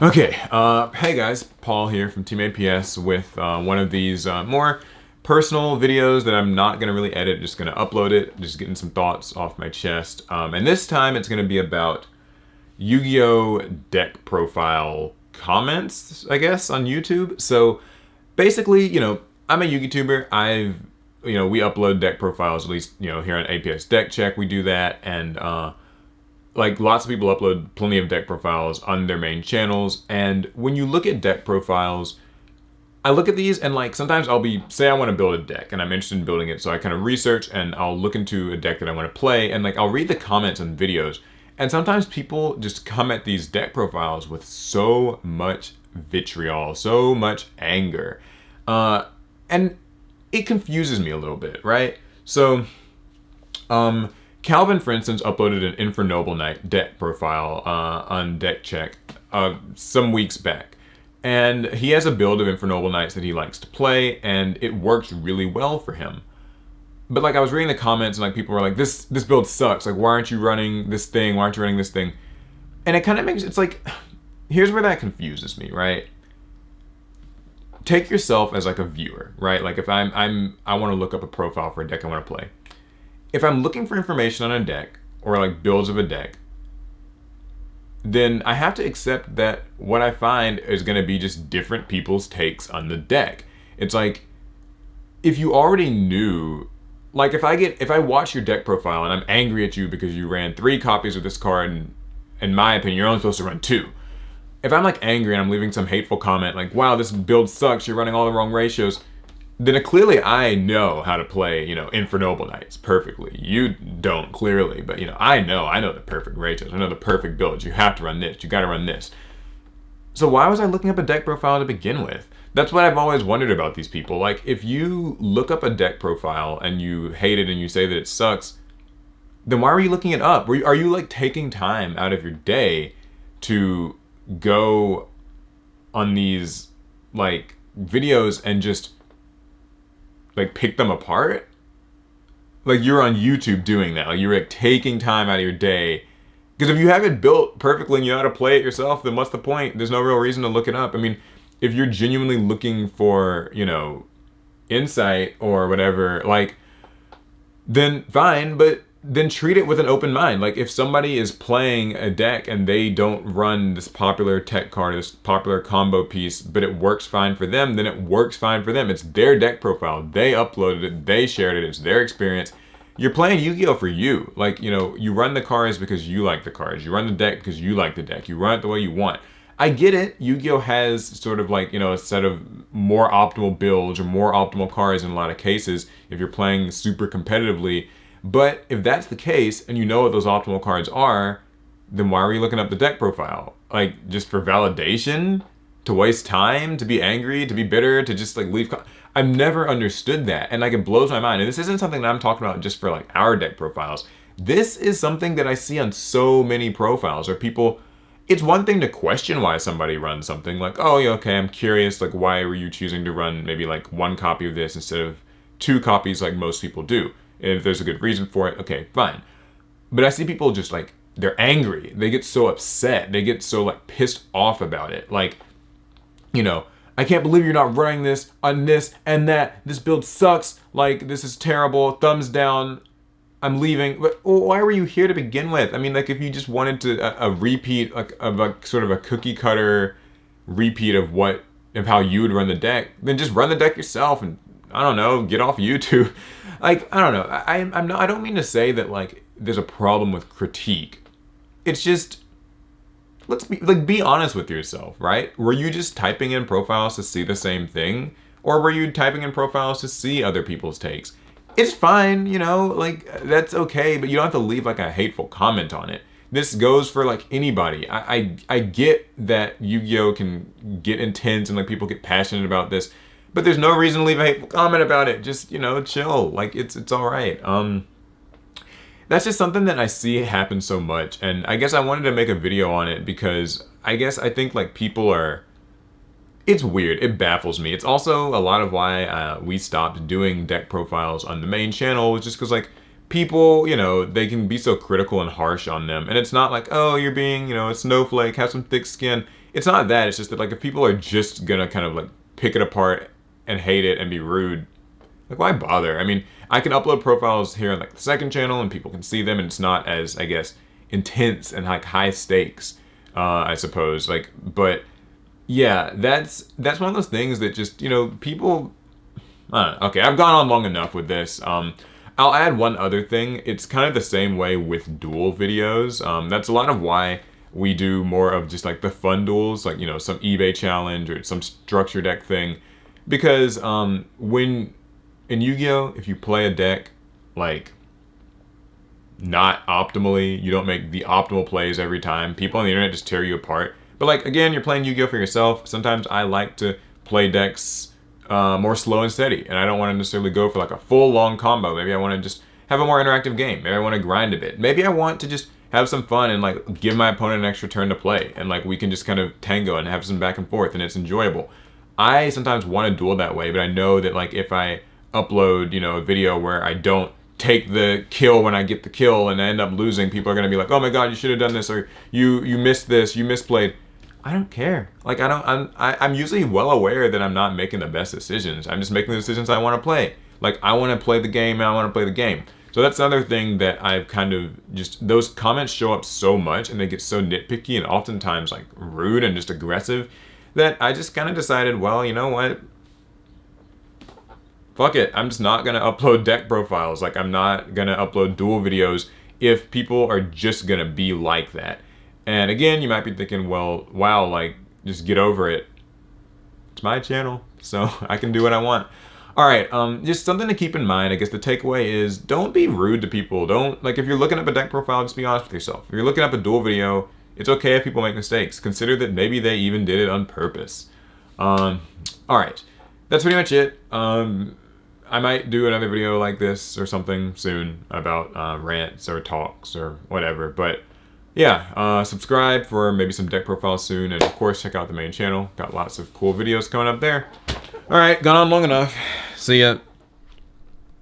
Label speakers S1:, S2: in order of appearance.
S1: Okay, hey guys, Paul here from Teammate PS with one of these more personal videos that I'm not gonna really edit, just gonna upload it, just getting some thoughts off my chest. And this time it's gonna be about Yu-Gi-Oh! Deck profile comments, I guess, on YouTube. So basically, I'm a Yu-Gi-Tuber. We upload deck profiles, at least, here on APS Deck Check, we do that, and like lots of people upload plenty of deck profiles on their main channels. And when you look at deck profiles, I look at these and like sometimes say I want to build a deck and I'm interested in building it, so I kind of research and I'll look into a deck that I want to play, and like I'll read the comments on videos, and sometimes people just come at these deck profiles with so much vitriol, so much anger, and it confuses me a little bit, right? So Calvin, for instance, uploaded an Infernoble Knight deck profile on Deck Check some weeks back. And he has a build of Infernoble Knights that he likes to play, and it works really well for him. But like I was reading the comments, and like people were like, this build sucks. Like, why aren't you running this thing? Why aren't you running this thing? And it kind of it's like, here's where that confuses me, right? Take yourself as like a viewer, right? Like if I want to look up a profile for a deck I want to play. If I'm looking for information on a deck or like builds of a deck, then I have to accept that what I find is going to be just different people's takes on the deck. It's like, if you already knew, like if I watch your deck profile and I'm angry at you because you ran 3 copies of this card, and in my opinion, you're only supposed to run 2. If I'm like angry and I'm leaving some hateful comment like, wow, this build sucks, you're running all the wrong ratios, then clearly I know how to play, Infernoble Knights perfectly. You don't, clearly, but I know the perfect ratios. I know the perfect builds. You have to run this. You got to run this. So why was I looking up a deck profile to begin with? That's what I've always wondered about these people. Like, if you look up a deck profile and you hate it and you say that it sucks, then why are you looking it up? Are you like taking time out of your day to go on these like videos and just like pick them apart? Like, you're on YouTube doing that. Like, you're like taking time out of your day. Because if you have it built perfectly and you know how to play it yourself, then what's the point? There's no real reason to look it up. I mean, if you're genuinely looking for, insight or whatever, like, then fine, but then treat it with an open mind. Like, if somebody is playing a deck and they don't run this popular tech card, this popular combo piece, but it works fine for them, then it works fine for them. It's their deck profile. They uploaded it. They shared it. It's their experience. You're playing Yu-Gi-Oh! For you. Like, you run the cards because you like the cards. You run the deck because you like the deck. You run it the way you want. I get it. Yu-Gi-Oh! Has sort of like, a set of more optimal builds or more optimal cards in a lot of cases if you're playing super competitively. But if that's the case, and you know what those optimal cards are, then why are you looking up the deck profile? Like, just for validation? To waste time? To be angry? To be bitter? To just like leave? I've never understood that, and like it blows my mind. And this isn't something that I'm talking about just for like our deck profiles. This is something that I see on so many profiles, or people. It's one thing to question why somebody runs something, like, oh, yeah, okay, I'm curious, like, why were you choosing to run maybe like 1 copy of this instead of 2 copies like most people do? If there's a good reason for it, okay, fine. But I see people just like, they're angry. They get so upset. They get so like pissed off about it. Like, I can't believe you're not running this on this and that. This build sucks. Like, this is terrible. Thumbs down. I'm leaving. But why were you here to begin with? I mean, like, if you just wanted to a repeat, like, of a sort of a cookie cutter repeat of how you would run the deck, then just run the deck yourself and, I don't know, get off YouTube. Like, I don't know. I don't mean to say that like there's a problem with critique. It's just, let's be honest with yourself, right? Were you just typing in profiles to see the same thing, or were you typing in profiles to see other people's takes? It's fine, like that's okay, but you don't have to leave like a hateful comment on it. This goes for like anybody. I get that Yu-Gi-Oh! Can get intense and like people get passionate about this. But there's no reason to leave a hateful comment about it. Just, chill. Like, it's all right. That's just something that I see happen so much. And I guess I wanted to make a video on it because I think, like, people are... It's weird. It baffles me. It's also a lot of why we stopped doing deck profiles on the main channel, just because, like, people, you know, they can be so critical and harsh on them. And it's not like, oh, you're being, you know, a snowflake, have some thick skin. It's not that. It's just that, like, if people are just gonna kind of, like, pick it apart and hate it and be rude, like, why bother? I mean, I can upload profiles here on, like, the second channel and people can see them, and it's not as, I guess, intense and, like, high stakes, I suppose. Like, but yeah, that's one of those things that just, you know, people, I don't know. Okay, I've gone on long enough with this. I'll add one other thing. It's kind of the same way with duel videos. That's a lot of why we do more of just like the fun duels, like, you know, some eBay challenge or some structure deck thing. Because when in Yu-Gi-Oh, if you play a deck like not optimally, you don't make the optimal plays every time, people on the internet just tear you apart. But like, again, you're playing Yu-Gi-Oh for yourself. Sometimes I like to play decks more slow and steady, and I don't want to necessarily go for like a full long combo. Maybe I want to just have a more interactive game. Maybe I want to grind a bit. Maybe I want to just have some fun and like give my opponent an extra turn to play, and like we can just kind of tango and have some back and forth, and it's enjoyable. I sometimes want to duel that way, but I know that like if I upload, you know, a video where I don't take the kill when I get the kill and I end up losing, people are gonna be like, oh my god, you should have done this, or you missed this, you misplayed. I don't care. Like, I'm usually well aware that I'm not making the best decisions. I'm just making the decisions I want to play. Like, I want to play the game and I want to play the game. So that's another thing that I've kind of just, those comments show up so much and they get so nitpicky and oftentimes like rude and just aggressive that I just kind of decided, well, you know what? Fuck it. I'm just not going to upload deck profiles. Like, I'm not going to upload duel videos if people are just going to be like that. And again, you might be thinking, well, wow, like, just get over it. It's my channel, so I can do what I want. All right, just something to keep in mind. I guess the takeaway is don't be rude to people. Don't, like, if you're looking up a deck profile, just be honest with yourself. If you're looking up a duel video, it's okay if people make mistakes. Consider that maybe they even did it on purpose. All right, that's pretty much it. I might do another video like this or something soon about rants or talks or whatever, but yeah, subscribe for maybe some deck profiles soon, and of course check out the main channel. Got lots of cool videos coming up there. All right, gone on long enough. See ya.